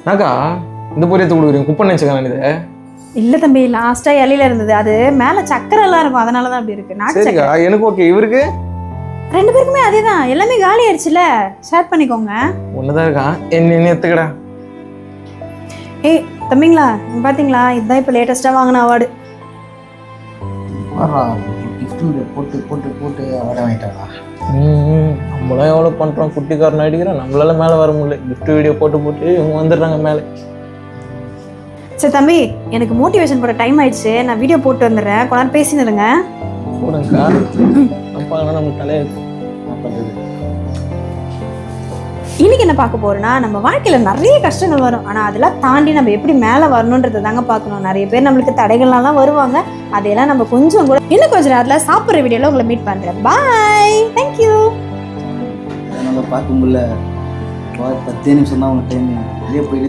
நாக்கா இந்த பொரியத்தை கொடுக்குறீங்க குப்பை நினச்சிக்கலாம் இது. இல்ல தம்பி, லாஸ்டா இலையில இருந்தது, அது மேல சக்கரை எல்லாம் இருக்கும், அதனாலதான் அப்படி இருக்கு. நாட்டு சரிக்கா சக்கரை. எனக்கு ஓகே. இவருக்கு ரெண்டு பேருக்குமே அதேதான், எல்லாமே காலி ஆயிடுச்சுல. ஷேர் பண்ணிக்கோங்க. ஒண்ணுதான் இருக்கா, என்ன எடுத்துக்கடா. ஏய் தம்பிங்களா, இங்க பாத்தீங்களா, இதுதான் இப்ப லேட்டஸ்டா வாங்கின அவார்டு. போட்டு போட்டு போட்டு அவார்டு வாங்கிட்டாடா. நம்மளாம் எவ்வளோ பண்ணுறோம், குட்டிக்காரன் அடிக்கிறோம், நம்மளால மேலே வர முடியல. கிஃப்ட் வீடியோ போட்டு போட்டு இவங்க வந்துடுறாங்க மேலே. சரி தம்பி, எனக்கு மோட்டிவேஷன் போட டைம் ஆயிடுச்சு, நான் வீடியோ போட்டு வந்துடுறேன், கொஞ்ச நேரம் பேசினுருங்க. போடுங்கக்கா. அப்பாங்கன்னா நம்ம தலையை இன்னைக்கு என்ன பார்க்க போறோம்னா, நம்ம வாழ்க்கையில நிறைய கஷ்டங்கள் வரும், ஆனா அதெல்லாம் தாண்டி நம்ம எப்படி மேல வரணும்ன்றதை தாங்க பார்க்கணும். நிறைய பேர் நம்மளுக்கு தடைகள்லாம் வருவாங்க, அதையெல்லாம் நம்ம கொஞ்சம் கூட இன்னும் கொஞ்சம் நேரத்துல சாப்பிட்ற வீடியோல உங்களை மீட் பண்றேன். பாய், தேங்க்யூ. என்னால் பார்க்க முடியல. 10 நிமிஷம் தான் அவங்க டைம். வெளியே போயிட்டு